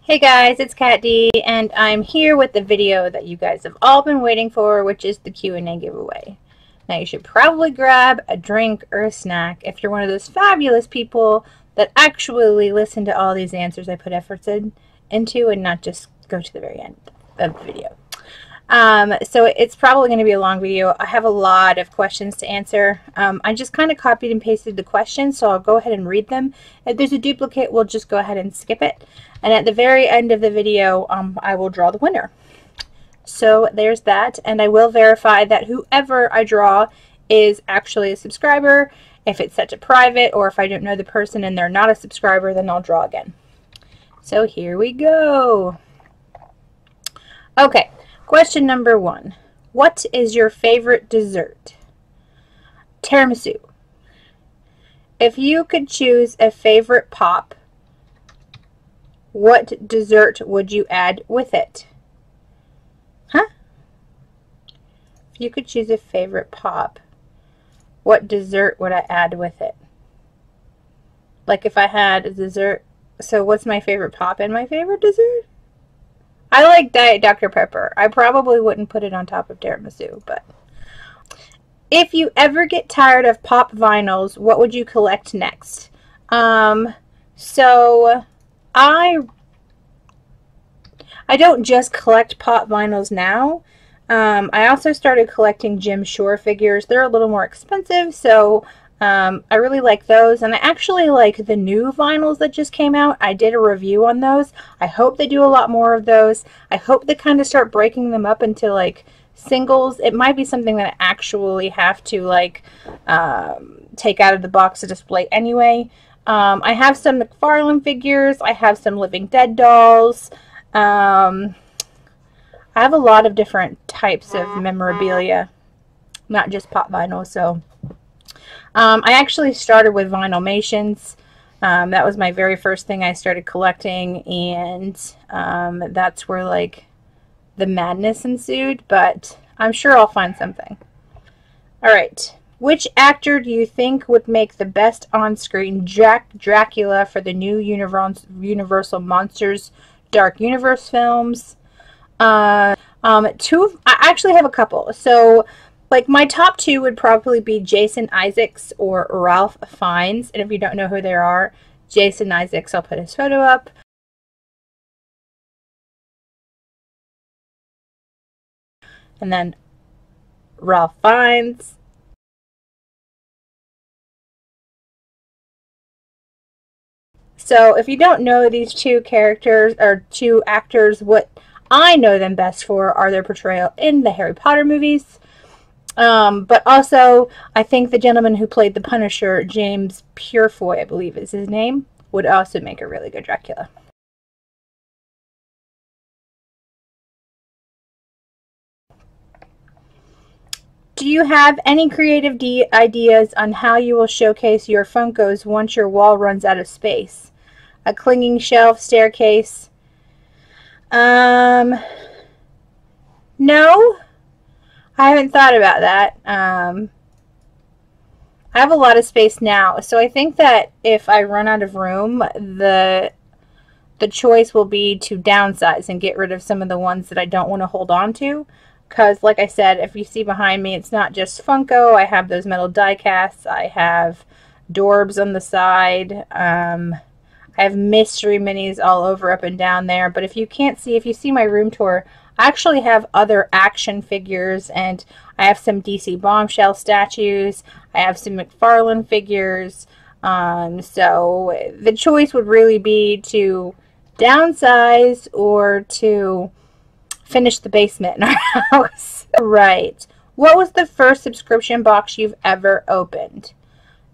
Hey guys, it's Katt Dee, and I'm here with the video that you guys have all been waiting for, which is the Q&A giveaway. Now you should probably grab a drink or a snack if you're one of those fabulous people that actually listen to all these answers I put efforts into and not just go to the very end of the video. So it's probably going to be a long video. I have a lot of questions to answer. I just kind of copied and pasted the questions, so I'll go ahead and read them. If there's a duplicate, we'll just go ahead and skip it. And at the very end of the video, I will draw the winner. So there's that, and I will verify that whoever I draw is actually a subscriber. If it's set to private, or if I don't know the person and they're not a subscriber, then I'll draw again. So here we go. Okay. Question number 1. What is your favorite dessert? Tiramisu. If you could choose a favorite pop, what dessert would you add with it? Huh? If you could choose a favorite pop, what dessert would I add with it? Like if I had a dessert, so what's my favorite pop and my favorite dessert? I like Diet Dr. Pepper. I probably wouldn't put it on top of tiramisu, but if you ever get tired of pop vinyls, what would you collect next? So I don't just collect pop vinyls now. I also started collecting Jim Shore figures. They're a little more expensive, so I really like those, and I actually like the new vinyls that just came out. I did a review on those. I hope they do a lot more of those. I hope they kind of start breaking them up into like singles. It might be something that I actually have to like take out of the box to display anyway. I have some McFarlane figures. I have some Living Dead dolls. I have a lot of different types of memorabilia, not just pop vinyl, so I actually started with Vinylmations. That was my very first thing I started collecting, and that's where like the madness ensued, but I'm sure I'll find something. Alright, which actor do you think would make the best on-screen Dracula for the new Universal Monsters Dark Universe films? I actually have a couple. So like my top 2 would probably be Jason Isaacs or Ralph Fiennes. And if you don't know who they are, Jason Isaacs, I'll put his photo up. And then Ralph Fiennes. So if you don't know these two characters or two actors, what I know them best for are their portrayal in the Harry Potter movies. But also, I think the gentleman who played the Punisher, James Purefoy, I believe is his name, would also make a really good Dracula. Do you have any creative ideas on how you will showcase your Funkos once your wall runs out of space? A clinging shelf, staircase? No. I haven't thought about that. I have a lot of space now, so I think that if I run out of room, the choice will be to downsize and get rid of some of the ones that I don't want to hold on to. Because, like I said, if you see behind me, it's not just Funko. I have those metal die casts. I have Dorbs on the side. I have mystery minis all over up and down there. But if you can't see, if you see my room tour, I actually have other action figures, and I have some DC Bombshell statues. I have some McFarlane figures. So the choice would really be to downsize or to finish the basement in our house. Right. What was the first subscription box you've ever opened?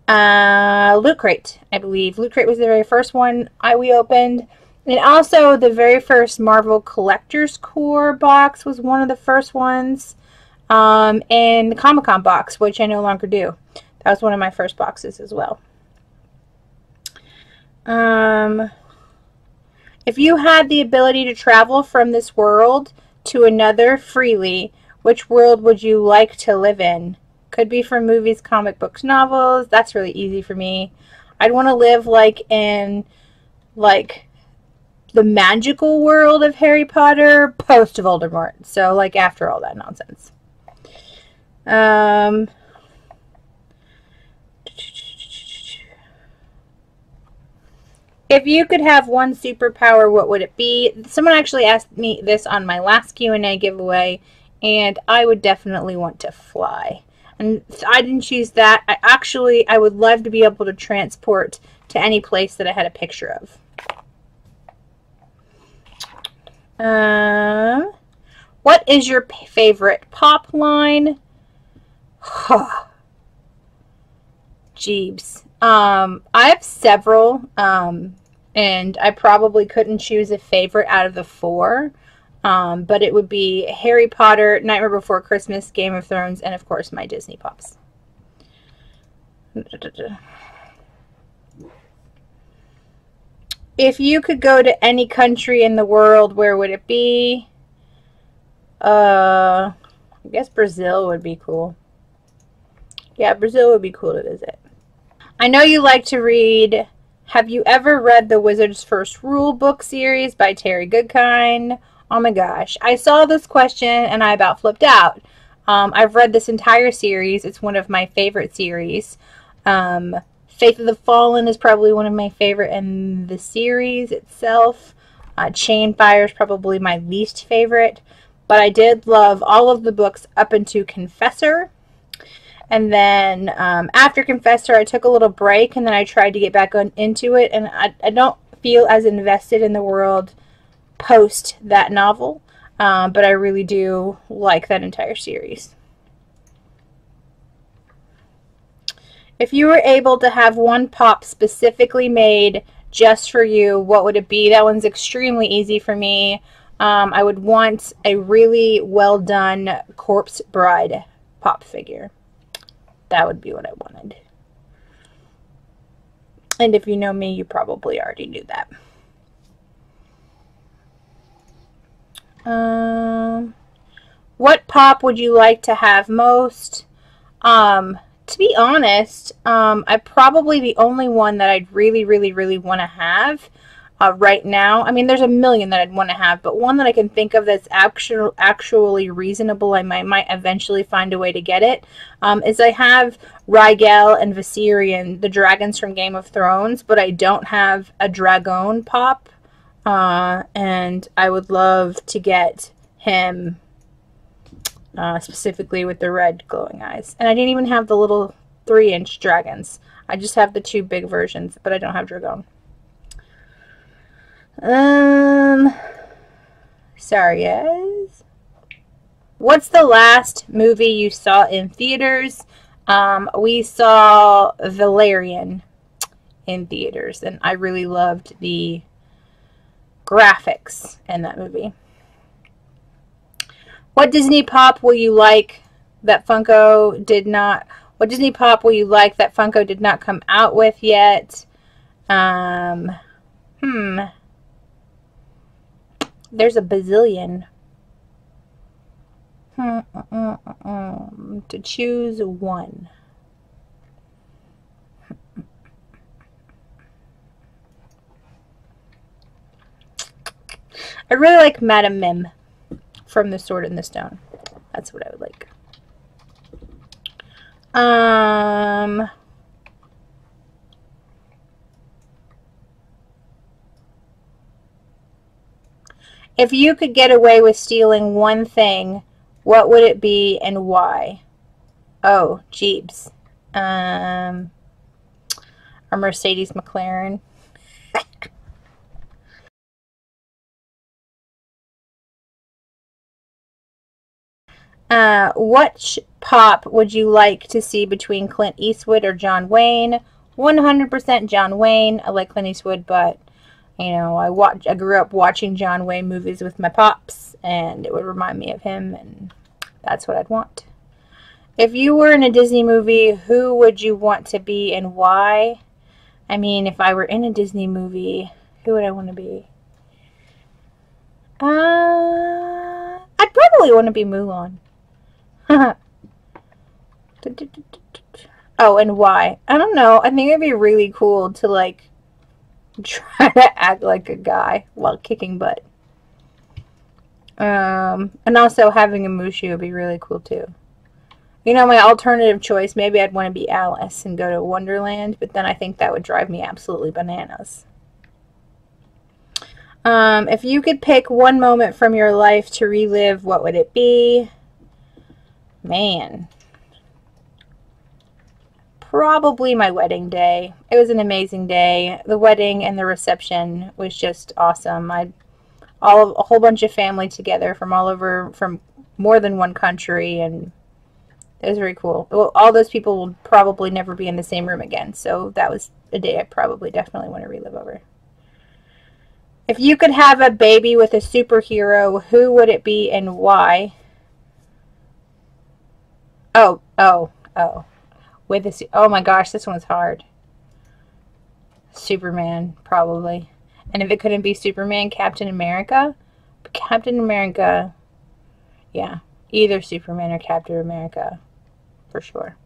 Loot Crate, I believe. Loot Crate was the very first one we opened. And also, the very first Marvel Collector's Core box was one of the first ones. And the Comic-Con box, which I no longer do. That was one of my first boxes as well. If you had the ability to travel from this world to another freely, which world would you like to live in? Could be from movies, comic books, novels. That's really easy for me. I'd want to live like in like the magical world of Harry Potter post Voldemort. So like after all that nonsense. If you could have one superpower, what would it be? Someone actually asked me this on my last Q&A giveaway, and I would definitely want to fly. And I didn't choose that. I would love to be able to transport to any place that I had a picture of. What is your favorite pop line? Jeebs. I have several, and I probably couldn't choose a favorite out of the 4. But it would be Harry Potter, Nightmare Before Christmas, Game of Thrones, and of course my Disney pops. If you could go to any country in the world, where would it be? I guess Brazil would be cool. Yeah, Brazil would be cool to visit. I know you like to read. Have you ever read the Wizard's First Rule book series by Terry Goodkind? Oh my gosh. I saw this question and I about flipped out. I've read this entire series. It's one of my favorite series. Faith of the Fallen is probably one of my favorite in the series itself. Chainfire is probably my least favorite. But I did love all of the books up into Confessor. And then after Confessor, I took a little break and then I tried to get back into it. And I don't feel as invested in the world post that novel. But I really do like that entire series. If you were able to have one pop specifically made just for you, what would it be? That one's extremely easy for me. I would want a really well done Corpse Bride pop figure. That would be what I wanted. And if you know me, you probably already knew that. What pop would you like to have most? To be honest, probably the only one that I'd really want to have right now. I mean, there's a million that I'd want to have, but one that I can think of that's actually reasonable, I might eventually find a way to get it, is I have Rhaegal and Viserion, the dragons from Game of Thrones, but I don't have a Dragon pop, and I would love to get him specifically with the red glowing eyes. And I didn't even have the little 3-inch dragons. I just have the 2 big versions, but I don't have Dragon. Sorry guys. What's the last movie you saw in theaters? We saw Valerian in theaters, and I really loved the graphics in that movie. What Disney pop will you like that Funko did not? What Disney pop will you like that Funko did not come out with yet? There's a bazillion. To choose one. I really like Madame Mim from The Sword in the Stone. That's what I would like. If you could get away with stealing one thing, what would it be and why? Oh, Jeeps. A Mercedes McLaren. What pop would you like to see between Clint Eastwood or John Wayne? 100% John Wayne. I like Clint Eastwood, but you know, I grew up watching John Wayne movies with my pops, and it would remind me of him, and that's what I'd want. If you were in a Disney movie, who would you want to be and why? I mean, if I were in a Disney movie, who would I want to be? I'd probably want to be Mulan. Oh, and why? I don't know. I think it'd be really cool to, like, Try to act like a guy while kicking butt. And also having a Mushu would be really cool too. You know, my alternative choice, maybe I'd want to be Alice and go to Wonderland, but then I think that would drive me absolutely bananas. If you could pick one moment from your life to relive, what would it be? Man. Probably my wedding day. It was an amazing day. The wedding and the reception was just awesome. A whole bunch of family together from all over, from more than one country, and it was very cool. Well, all those people will probably never be in the same room again, so that was a day I probably definitely want to relive over. If you could have a baby with a superhero, who would it be and why? Oh. Oh my gosh, this one's hard. Superman, probably. And if it couldn't be Superman, Captain America? But Captain America, yeah. Either Superman or Captain America, for sure.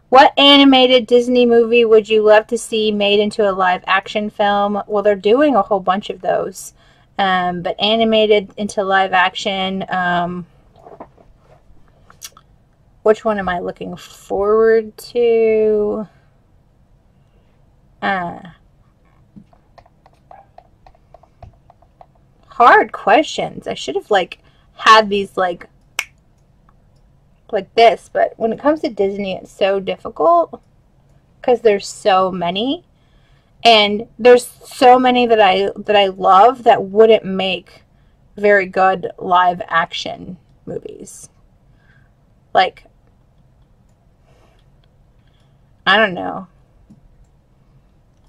What animated Disney movie would you love to see made into a live action film? Well, they're doing a whole bunch of those. But animated into live action, which one am I looking forward to? Hard questions. I should have had these like this, but when it comes to Disney, it's so difficult because there's so many, and there's so many that I love that wouldn't make very good live action movies. Like, I don't know.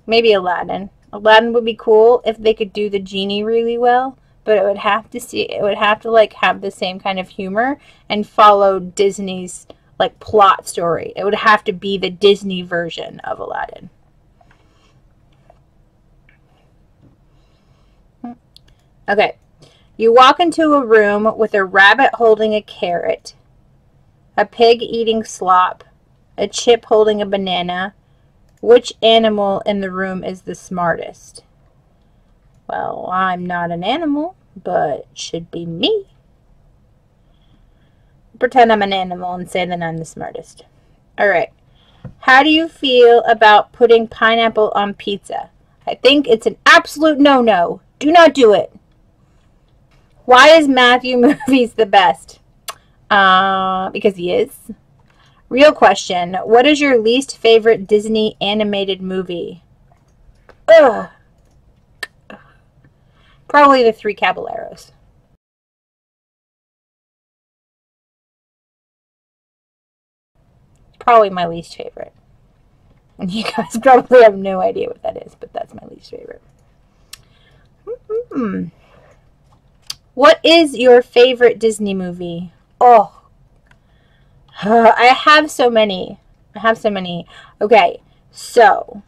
Maybe Aladdin. Aladdin would be cool if they could do the genie really well, but it would have to like have the same kind of humor and follow Disney's like plot story. It would have to be the Disney version of Aladdin. Okay. You walk into a room with a rabbit holding a carrot, a pig eating slop, a chip holding a banana. Which animal in the room is the smartest? Well, I'm not an animal, but it should be me. Pretend I'm an animal and say that I'm the smartest. Alright. How do you feel about putting pineapple on pizza? I think it's an absolute no-no. Do not do it. Why is Matthew Movies the best? Because he is. Real question. What is your least favorite Disney animated movie? Ugh. Probably The Three Caballeros. Probably my least favorite. And you guys probably have no idea what that is, but that's my least favorite. What is your favorite Disney movie? Oh. I have so many. Okay, so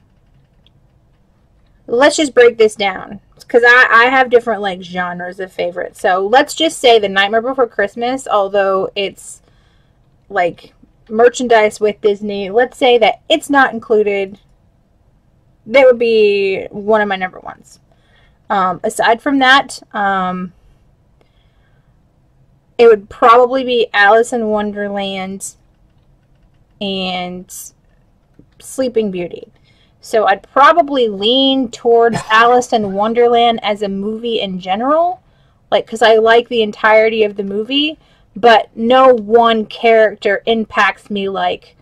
let's just break this down, because I have different like genres of favorites. So let's just say The Nightmare Before Christmas, although it's like merchandise with Disney, let's say that it's not included. That would be one of my number ones. Aside from that, it would probably be Alice in Wonderland and Sleeping Beauty. So I'd probably lean towards Alice in Wonderland as a movie in general, like, because I like the entirety of the movie, but no one character impacts me like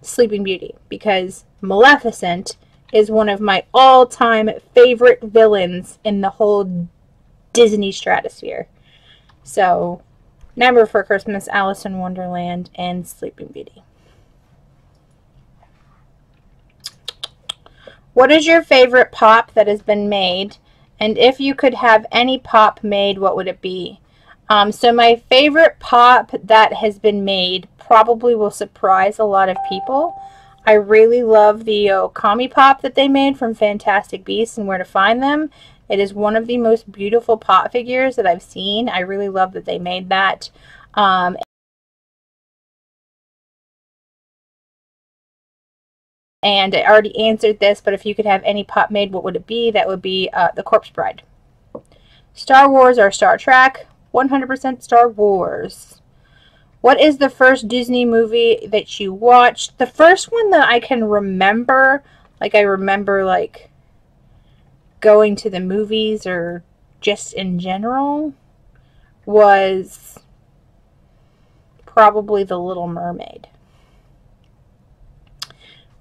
Sleeping Beauty, because Maleficent is one of my all-time favorite villains in the whole Disney stratosphere. So, Nightmare Before Christmas, Alice in Wonderland, and Sleeping Beauty. What is your favorite pop that has been made? And if you could have any pop made, what would it be? So my favorite pop that has been made probably will surprise a lot of people. I really love the Okami pop that they made from Fantastic Beasts and Where to Find Them. It is one of the most beautiful pop figures that I've seen. I really love that they made that. And I already answered this, but if you could have any pop made, what would it be? That would be The Corpse Bride. Star Wars or Star Trek? 100% Star Wars. What is the first Disney movie that you watched? The first one that I can remember, like I remember like going to the movies or just in general, was probably The Little Mermaid.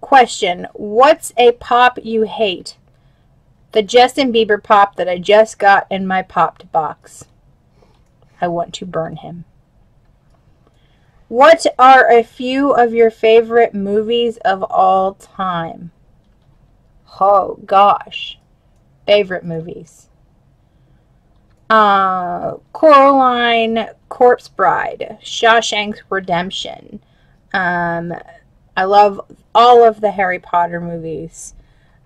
Question, what's a pop you hate? The Justin Bieber pop that I just got in my popped box. I want to burn him. What are a few of your favorite movies of all time? Oh, gosh. Favorite movies. Coraline, Corpse Bride, Shawshank Redemption. I love all of the Harry Potter movies.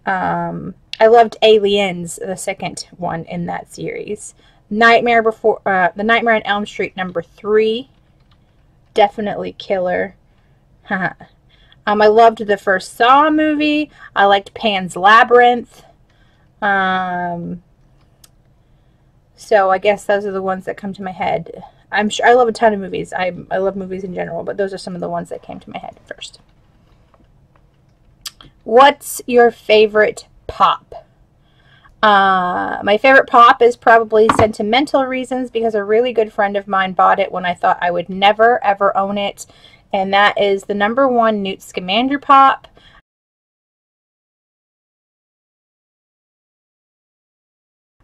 I loved Aliens, the second one in that series. The Nightmare on Elm Street #3. Definitely killer. I loved the first Saw movie. I liked Pan's Labyrinth. So I guess those are the ones that come to my head. I'm sure I love a ton of movies. I love movies in general, but those are some of the ones that came to my head first. What's your favorite pop? My favorite pop is probably Sentimental Reasons, because a really good friend of mine bought it when I thought I would never ever own it, and that is the #1 Newt Scamander pop.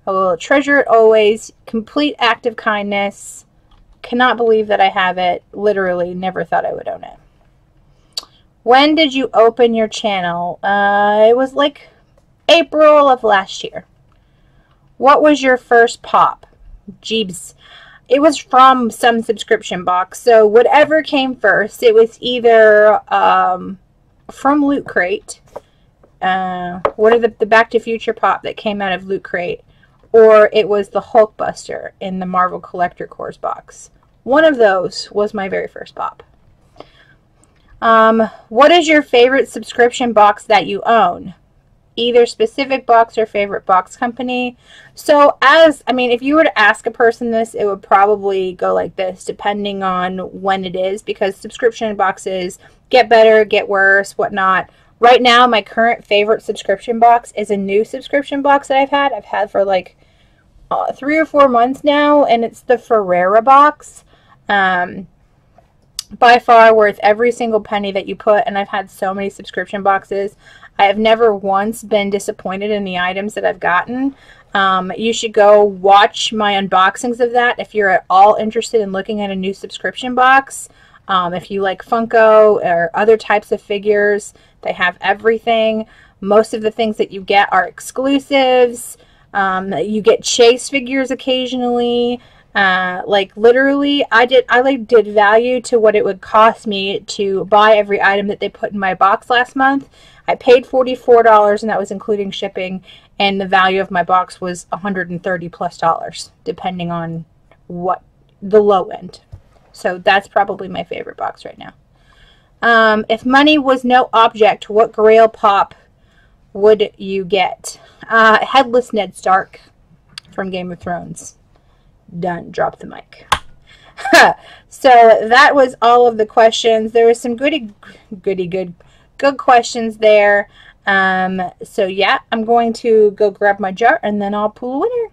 I will treasure it always. Complete act of kindness. Cannot believe that I have it. Literally never thought I would own it. When did you open your channel? It was like April of last year. What was your first pop? Jeebs. It was from some subscription box. So whatever came first, it was either from Loot Crate. What are the Back to Future pop that came out of Loot Crate? Or it was the Hulkbuster in the Marvel Collector Cores box. One of those was my very first pop. What is your favorite subscription box that you own? Either specific box or favorite box company. So if you were to ask a person this, it would probably go like this, depending on when it is, because subscription boxes get better, get worse, whatnot. Right now, my current favorite subscription box is a new subscription box that I've had. I've had for like 3 or 4 months now, and it's the Ferrera box. By far worth every single penny that you put, and I've had so many subscription boxes. I have never once been disappointed in the items that I've gotten. You should go watch my unboxings of that if you're at all interested in looking at a new subscription box. If you like Funko or other types of figures, they have everything. Most of the things that you get are exclusives. You get chase figures occasionally. Like literally, I did value to what it would cost me to buy every item that they put in my box last month. I paid $44, and that was including shipping, and the value of my box was $130+, depending on what the low end. So that's probably my favorite box right now. If money was no object, what Grail pop would you get? Headless Ned Stark from Game of Thrones. Done. Drop the mic. So that was all of the questions. There was some good questions there. So yeah, I'm going to go grab my jar, and then I'll pull a winner.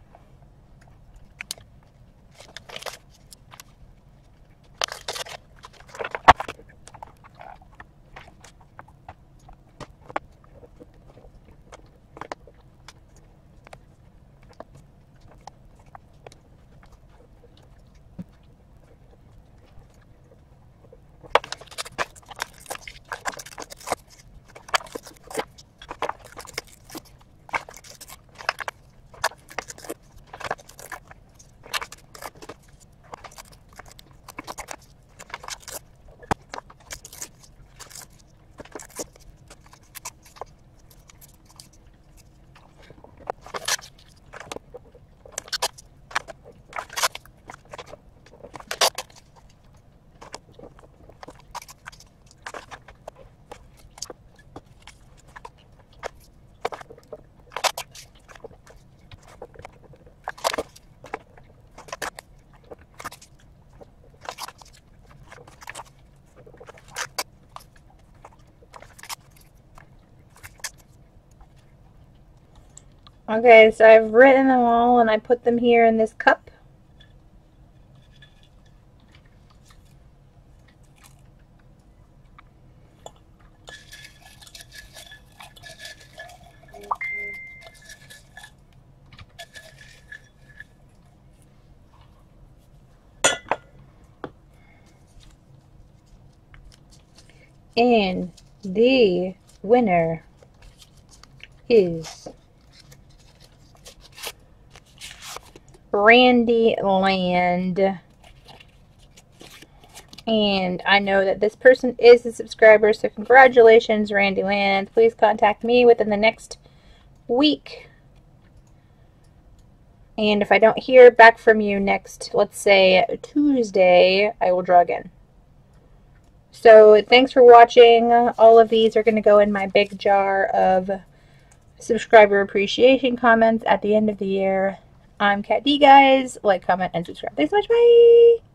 Okay, so I've written them all and I put them here in this cup. And the winner is Randy Land. And I know that this person is a subscriber, so congratulations, Randy Land. Please contact me within the next week. And if I don't hear back from you next, let's say Tuesday, I will draw again. So thanks for watching. All of these are going to go in my big jar of subscriber appreciation comments at the end of the year. I'm Katt Dee, guys. Like, comment, and subscribe. Thanks so much. Bye!